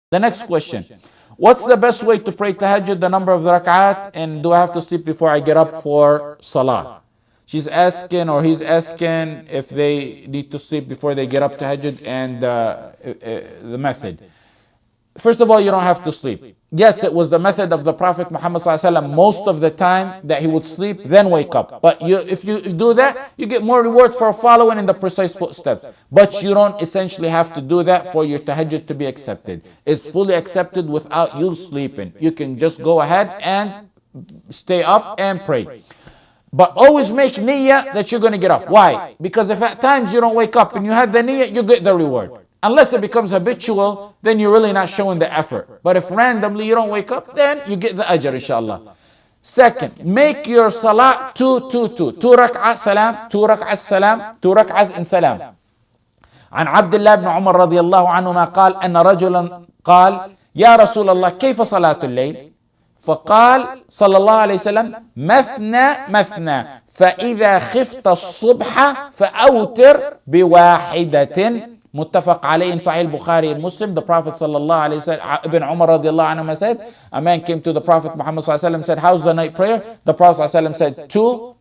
The next question. What's the best way to pray tahajjud, the number of the rak'at, and do I have to sleep before I get up for salah? She's asking, or he's asking, if they need to sleep before they get up tahajjud, and the method. First of all, you don't have to sleep. Yes, it was the method of the Prophet Muhammad ﷺ most of the time that he would sleep, then wake up. But if you do that, you get more reward for following in the precise footsteps. But you don't essentially have to do that for your tahajjud to be accepted. It's fully accepted without you sleeping. You can just go ahead and stay up and pray. But always make niyyah that you're going to get up. Why? Because if at times you don't wake up and you had the niyyah, you get the reward. Unless it becomes habitual, then you're really not showing the effort. But if randomly you don't wake up, then you get the ajr, inshallah. Second, make your salah 2-2-2. 2 rak'ah salam, 2 rak'ah salam, 2 rak'ahs in salam. عن عبد الله بن عمر رضي الله عنهما قال أن رجلا قال يا رسول الله كيف صلاة الليل؟ فقال صلى الله عليه وسلم مثنى مثنى فإذا خفت الصبح فأوتر بواحدة. Muttafaq alayhi in Sahih Bukhari and Muslim. The Prophet sallallahu alayhi wasallam, Ibn Umar radiallahu anhu said, a man came to the Prophet Muhammad sallallahu alayhi wasallam, said, how's the night prayer? The Prophet sallallahu alayhi wasallam said 2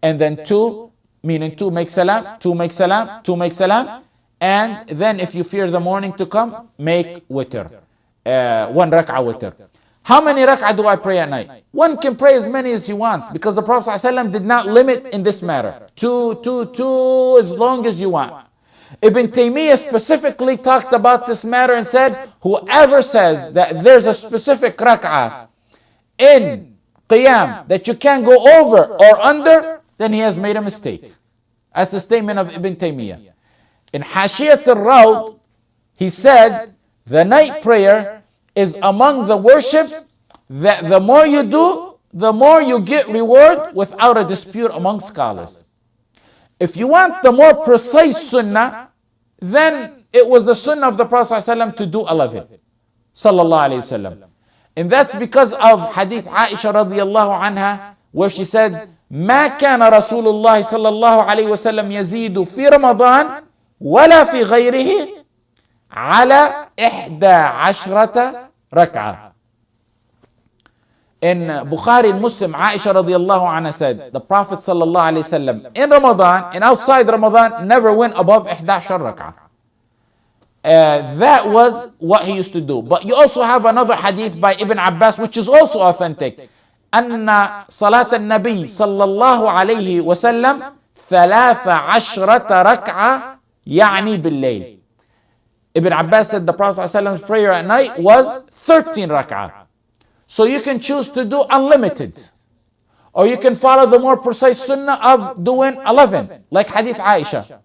and then 2, meaning 2 make salam, 2 make salam, 2 make salam, and then if you fear the morning to come, make witr, 1 rak'ah witr. How many rak'ah do I pray at night? One can pray as many as he wants, because the Prophet sallallahu alayhi wasallam did not limit in this matter. 2, 2, 2, as long as you want. Ibn Taymiyyah specifically talked about this matter and said, whoever says that there's a specific rak'ah in qiyam that you can't go over or under, then he has made a mistake. That's the statement of Ibn Taymiyyah. In Hashiyat al-Rawd, he said, the night prayer is among the worships that the more you do, the more you get reward without a dispute among scholars. If you want the more precise sunnah, then it was the sunnah of the Prophet ﷺ to do 11. Sallallahu alayhi wasallam. And that's because of hadith Aisha radiallahu anha, where she said, ما كان رسول الله صلى الله عليه وسلم يزيد في رمضان ولا في غيره على 11 ركعة. In Bukhari and Muslim, Aisha radiallahu anha said, the Prophet sallallahu alayhi wasallam in Ramadan and outside Ramadan never went above 11 rak'ah. That was what he used to do. But you also have another hadith by Ibn Abbas, which is also authentic. أن صلاة النبي صلى الله عليه وسلم 13 ركعة يعني بالليل. Ibn Abbas said the Prophet sallallahu alayhi wasallam's prayer at night was 13 rak'ah. So you can choose to do unlimited, or you can follow the more precise sunnah of doing 11, like Hadith Aisha.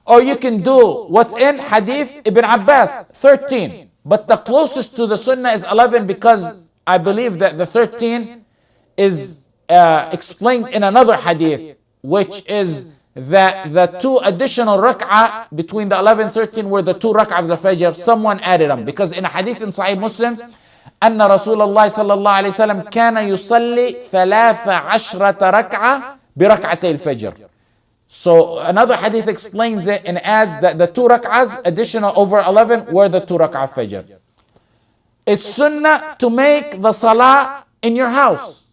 Or you can do what's in Hadith Ibn Abbas, 13. But the closest to the sunnah is 11, because I believe that the 13 is explained in another Hadith, which is that the 2 additional rak'ah between the 11 and 13 were the 2 rak'ah of the Fajr. Someone added them, because in a Hadith in Sahih Muslim, أن رسول الله صلى الله عليه وسلم كان يصلي 13 ركعة بركعتي الفجر. So another hadith explains it and adds that the 2 rak'ahs additional over 11 were the 2 rak'ah fajr. It's sunnah to make the salah in your house.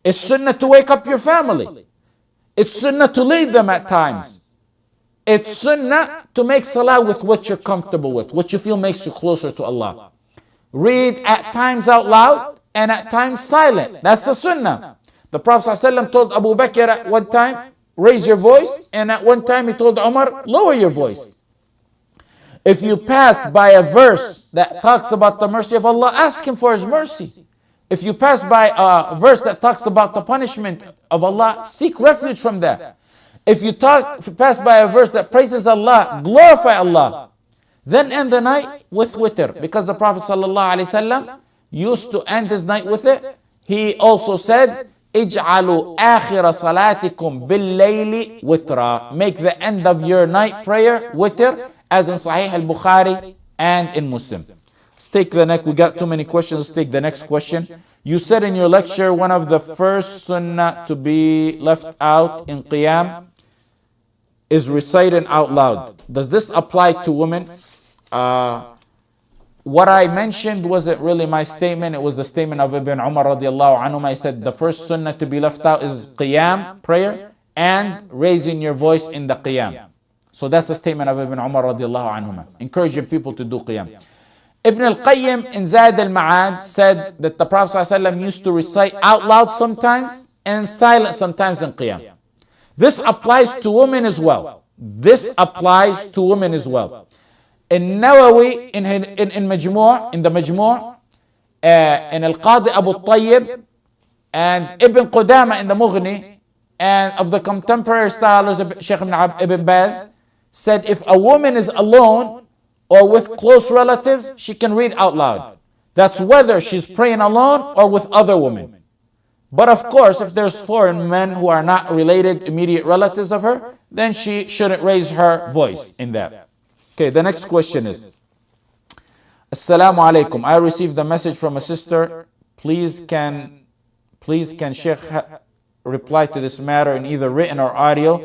It's sunnah to wake up your family. It's sunnah to lead them at times. It's sunnah to make salah with what you're comfortable with, what you feel makes you closer to Allah. Read at times out loud and at times silent. That's the sunnah. The Prophet ﷺ told Abu Bakr at one time, raise your voice, and at one time he told Umar, lower your voice. If you pass by a verse that talks about the mercy of Allah, ask him for his mercy. If you pass by a verse that talks about the punishment of Allah, seek refuge from that. If you pass by a verse that praises Allah, glorify Allah. Then end the night with witr, because the Prophet ﷺ used to end his night with it. He also said, اجعلوا آخر صلاتكم بالليل وترا. Make the end of your night prayer witr, as in Sahih al-Bukhari and in Muslim. Let's take the next. We got too many questions. Let's take the next question. You said in your lecture, one of the first sunnah to be left out in qiyam is reciting out loud. Does this apply to women? what I mentioned wasn't really my statement. It was the statement of Ibn Umar radiallahu anhu. He said the first sunnah to be left out is qiyam, prayer, and raising your voice in the qiyam. So that's the statement of Ibn Umar radiallahu anhu, encouraging people to do qiyam. Ibn al-Qayyim in Zad al-Ma'ad said that the Prophet ﷺ used to recite out loud sometimes and silent sometimes in qiyam. This applies to women as well. This applies to women as well. In Nawawi, in Majmu', in the Majmu', in Al-Qadi Abu Tayyib, and Ibn Qudama in the Mughni, and of the contemporary scholars, Shaykh Ibn Baz, said if a woman is alone or with close relatives, she can read out loud. That's whether she's praying alone or with other women. But of course, if there's foreign men who are not related, immediate relatives of her, then she shouldn't raise her voice in that. Okay, the next question is, Assalamu alaikum. I received a message from a sister. Please can Sheikh reply to this matter in either written or audio?